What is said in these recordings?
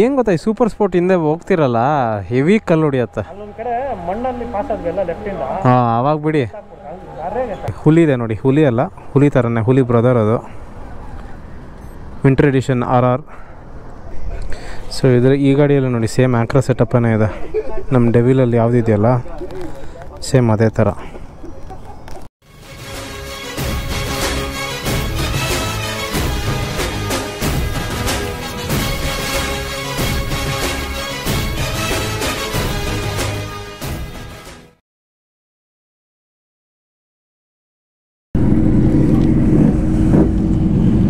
ಏನ್ ಗೊತ್ತಾ, ಈ ಸೂಪರ್ ಸ್ಪೋರ್ಟ್ ಹಿಂದೆ ಹೋಗ್ತಿರಲ್ಲ, ಹೆವಿ ಕಲ್ಲು ಹೊಡಿಯತ್ತ. ಅವಾಗ ಬಿಡಿ. ಹುಲಿ ಇದೆ ನೋಡಿ, ಹುಲಿ ಅಲ್ಲ, ಹುಲಿ ಥರನೇ, ಹುಲಿ ಬ್ರದರ್ ಅದು. Winter edition RR. ಸೊ ಈ ಗಾಡಿಯಲ್ಲಿ ನೋಡಿ ಸೇಮ್ ಆ್ಯಕ್ರಾ ಸೆಟಪ್ಪನೇ ಇದೆ. ನಮ್ಮ ಡೆವಿಲಲ್ಲಿ ಯಾವುದಿದೆಯಲ್ಲ ಸೇಮ್ ಅದೇ ಥರ.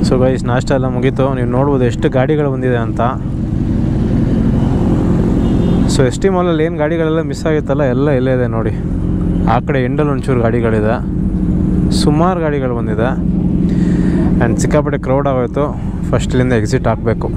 ಸೊ ಗೈಸ್, ನಾಷ್ಟ ಎಲ್ಲ ಮುಗೀತು. ನೀವು ನೋಡ್ಬೋದು ಎಷ್ಟು ಗಾಡಿಗಳು ಬಂದಿದೆ ಅಂತ. ಸೊ ST ಮಾಲಲ್ಲಿ ಏನು ಗಾಡಿಗಳೆಲ್ಲ ಮಿಸ್ ಆಗಿತ್ತಲ್ಲ ಎಲ್ಲ ಇಲ್ಲೇ ಇದೆ ನೋಡಿ. ಆ ಕಡೆ ಎಂಡಲ್ಲಿ ಒಂಚೂರು ಗಾಡಿಗಳಿದೆ, ಸುಮಾರು ಗಾಡಿಗಳು ಬಂದಿದೆ. ಆ್ಯಂಡ್ ಸಿಕ್ಕಾಪಟ್ಟೆ ಕ್ರೌಡ್ ಆಗೋಯ್ತು. ಫಸ್ಟ್ ಇಲ್ಲಿಂದ ಎಕ್ಸಿಟ್ ಹಾಕಬೇಕು.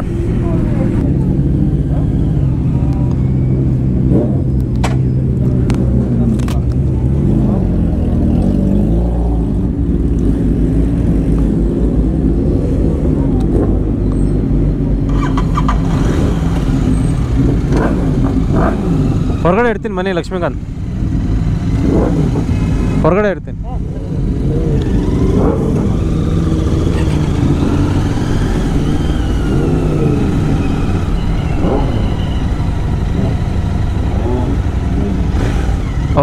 ಹೊರಗಡೆ ಇರ್ತೀನಿ ಮನೆ, ಲಕ್ಷ್ಮೀಕಾಂತ್ ಹೊರಗಡೆ ಇರ್ತೀನಿ.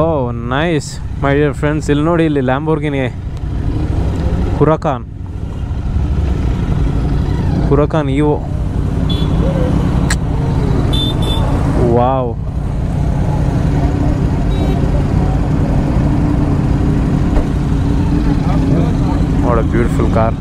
ಓ ನೈಸ್ ಮೈ ಡಿಯರ್ ಫ್ರೆಂಡ್ಸ್, ಇಲ್ಲಿ ನೋಡಿ, ಇಲ್ಲಿ ಲ್ಯಾಂಬೋರ್ಗಿನಿ ಹುರಕಾನ್ ಇವು. Wow, what a beautiful car.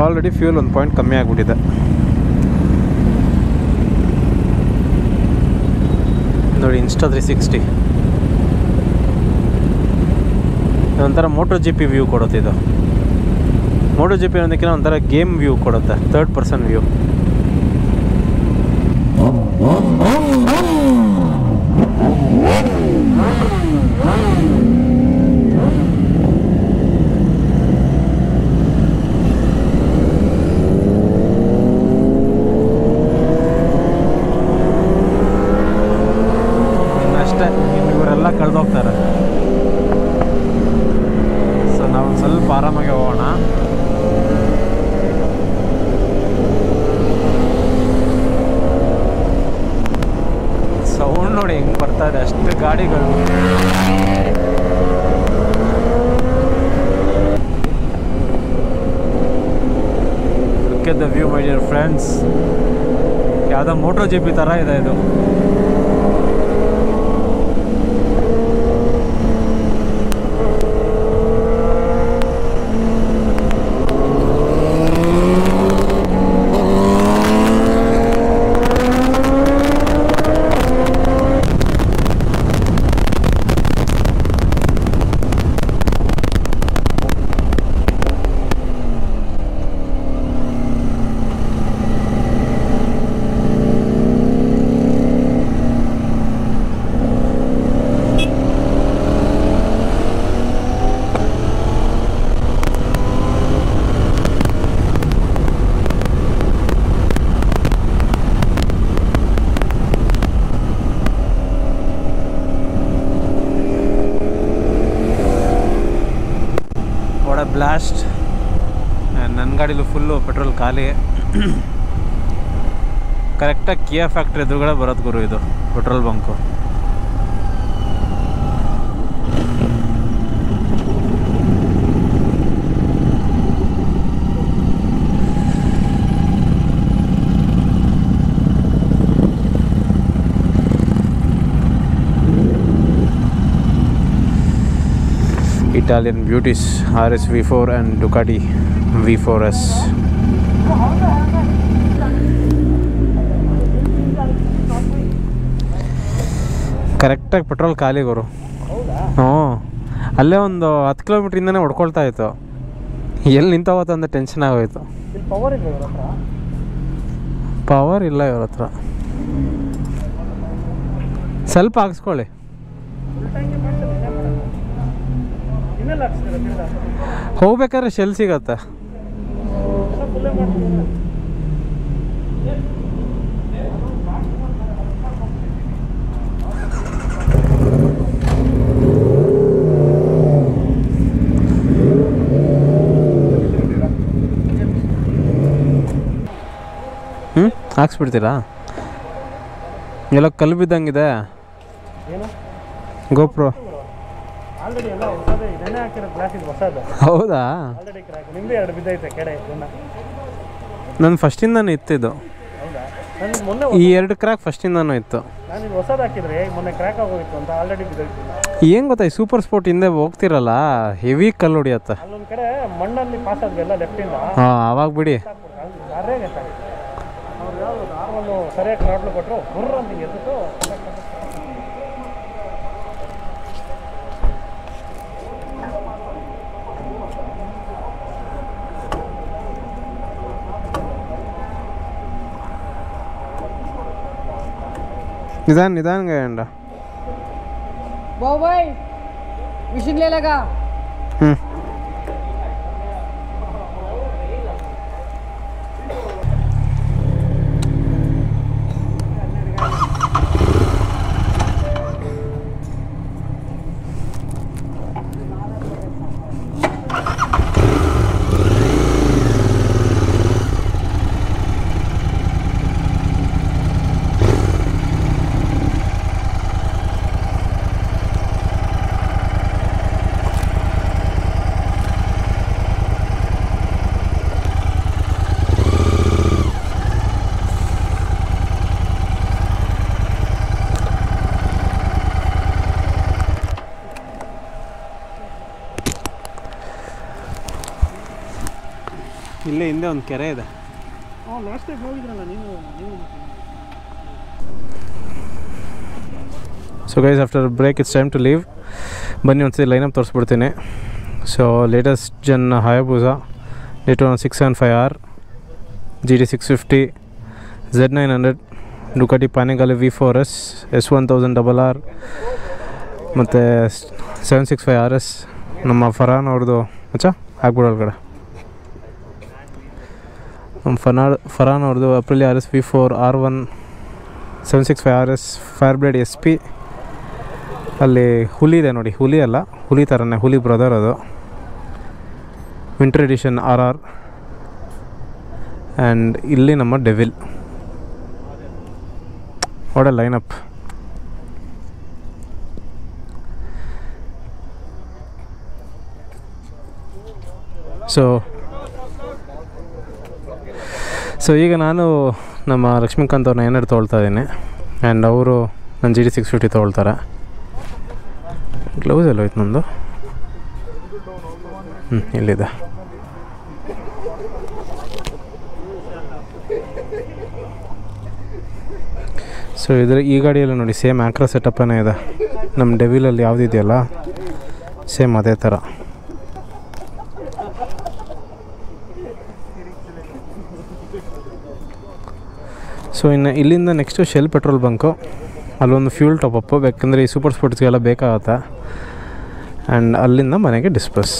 Already fuel ಒಂದು ಪಾಯಿಂಟ್ ಕಮ್ಮಿ ಆಗಿಬಿಟ್ಟಿದೆ. ನೋಡಿ ಇನ್ಸ್ಟಾ 360 ಒಂಥರ ಮೋಟೋ GP ವ್ಯೂ ಕೊಡುತ್ತೆ. ಇದು ಮೋಟೋ GP ಅನ್ನೋದಕ್ಕಿಂತ ಒಂಥರ ಗೇಮ್ ವ್ಯೂ ಕೊಡುತ್ತೆ, 3rd person ವ್ಯೂ. ಇನ್ನಷ್ಟೇ, ಇನ್ನು ಇವರೆಲ್ಲ ಕಳೆದೋಗ್ತಾರೆ. ಸೊ ನಾವೊಂದು ಸ್ವಲ್ಪ ಆರಾಮಾಗಿ ಹೋಗೋಣ. ಸೌಂಡ್ ನೋಡಿ ಹೆಂಗೆ ಬರ್ತಾ ಇದೆ, ಅಷ್ಟು ಗಾಡಿಗಳು. Look at the view my dear friends. ಯಾವುದೋ ಮೋಟೋ GP ಥರ ಇದೆ ಇದು. ಬ್ಲಾಸ್ಟ್. ನನ್ನ ಗಾಡಿಲೂ ಫುಲ್ಲು ಪೆಟ್ರೋಲ್ ಖಾಲಿ. ಕರೆಕ್ಟಾಗಿ ಕಿಯಾ ಫ್ಯಾಕ್ಟ್ರಿ ಎದುರುಗಡೆ ಬರೋದು ಗುರು ಇದು petrol bunk. Italian beauties, RS V4 and Ducati V4S. ಕರೆಕ್ಟಾಗಿ ಪೆಟ್ರೋಲ್ ಖಾಲಿ ಗುರು. ಹ್ಞೂ, ಅಲ್ಲೇ ಒಂದು 10 ಕಿಲೋಮೀಟ್ರಿಂದನೇ ಹೊಡ್ಕೊಳ್ತಾ ಇತ್ತು. ಎಲ್ಲಿ ನಿಂತೋಗುತ್ತೆ ಅಂತ ಟೆನ್ಷನ್ ಆಗೋಯ್ತು. ಪವರ್ ಇಲ್ಲ ಇವ್ರ ಹತ್ರ. ಸ್ವಲ್ಪ ಹಾಕ್ಸ್ಕೊಳ್ಳಿ. ಹೋಗ್ಬೇಕಾದ್ರೆ ಶೆಲ್ ಸಿಗತ್ತೆ. ಹಾಕ್ಸ್ಬಿಡ್ತೀರಾ? ಎಲ್ಲ ಕಲ್ಲು ಬಿದ್ದಂಗಿದೆ. ಗೋಪ್ರೋ ಹೌದಾ? ನನ್ನ ಫಸ್ಟಿಂದಾನು ಇತ್ತಿದ್ದು. ಈ 2 ಕ್ರ್ಯಾಕ್ ಫಸ್ಟಿಂದಾನು ಇತ್ತು. ಏನು ಗೊತ್ತಾ, ಈ ಸೂಪರ್ ಸ್ಪೋರ್ಟ್ ಹಿಂದೆ ಹೋಗ್ತಿರಲ್ಲ, ಹೆವಿ ಕಲ್ಲು ಹೊಡಿಯತ್ತ. ಹಾಂ, ಅವಾಗ ಬಿಡಿ. निदान निदान गए अंडा वो भाई मशीन ले लगा। ಇಲ್ಲೇ ಹಿಂದೆ ಒಂದು ಕೆರೆ ಇದೆ. So guys, after break it's time to leave. ಬನ್ನಿ ಒಂದ್ಸತಿ ಲೈನಪ್ ತೋರಿಸ್ಬಿಡ್ತೀನಿ. So latest gen Hayabusa Daytona 675R, GT 650, Z900, Ducati Panigale V4S, S1000RR ಮತ್ತು 765RS. ನಮ್ಮ ಫರಾನ್ ಅವ್ರದ್ದು ಮಚ್ಚ ಆಗ್ಬಿಡೋಲ್ ಕಡೆ. ನಮ್ಮ ಫರಾನ್ ಅವ್ರದ್ದು ಅಪ್ರಿಲಿ RS V4 R1 765RS ಫೈರ್ಬ್ಲೇಡ್ SP. ಅಲ್ಲಿ ಹುಲಿ ಇದೆ ನೋಡಿ, ಹುಲಿ ಅಲ್ಲ, ಹುಲಿ ಥರನೇ, ಹುಲಿ ಬ್ರದರ್ ಅದು. Winter edition RR. ಆ್ಯಂಡ್ ಇಲ್ಲಿ ನಮ್ಮ ಡೆವಿಲ್. ಒಳ್ಳೆ ಲೈನಪ್. ಸೊ ಈಗ ನಾನು ನಮ್ಮ ಲಕ್ಷ್ಮೀಕಾಂತ್ ಅವ್ರನ್ನ ಏನಾದ್ರು ತೊಗೊಳ್ತಾ ಇದ್ದೀನಿ. ಆ್ಯಂಡ್ ಅವರು ನನ್ನ GT 650 ತೊಗೊಳ್ತಾರೆ. ಗ್ಲೌಸ್ ಎಲ್ಲ ಹೋಯ್ತು ನಂದು. ಇಲ್ಲಿದೆ. ಸೊ ಈ ಗಾಡಿಯಲ್ಲಿ ನೋಡಿ ಸೇಮ್ ಆ್ಯಕ್ರಾ ಸೆಟಪ್ಪನೇ ಇದೆ. ನಮ್ಮ ಡೆವಿಲಲ್ಲಿ ಯಾವುದಿದೆಯಲ್ಲ ಸೇಮ್ ಅದೇ ಥರ. ಸೊ ಇನ್ನು ಇಲ್ಲಿಂದ ನೆಕ್ಸ್ಟು ಶೆಲ್ ಪೆಟ್ರೋಲ್ ಬಂಕು, ಅಲ್ಲೊಂದು ಫ್ಯೂಲ್ ಟಾಪಪ್ಪು, ಬೇಕಂದರೆ ಈ ಸೂಪರ್ ಸ್ಪೋರ್ಟ್ಸ್ಗೆಲ್ಲ ಬೇಕಾಗತ್ತೆ. ಆ್ಯಂಡ್ ಅಲ್ಲಿಂದ ಮನೆಗೆ ಡಿಸ್ಪಸ್.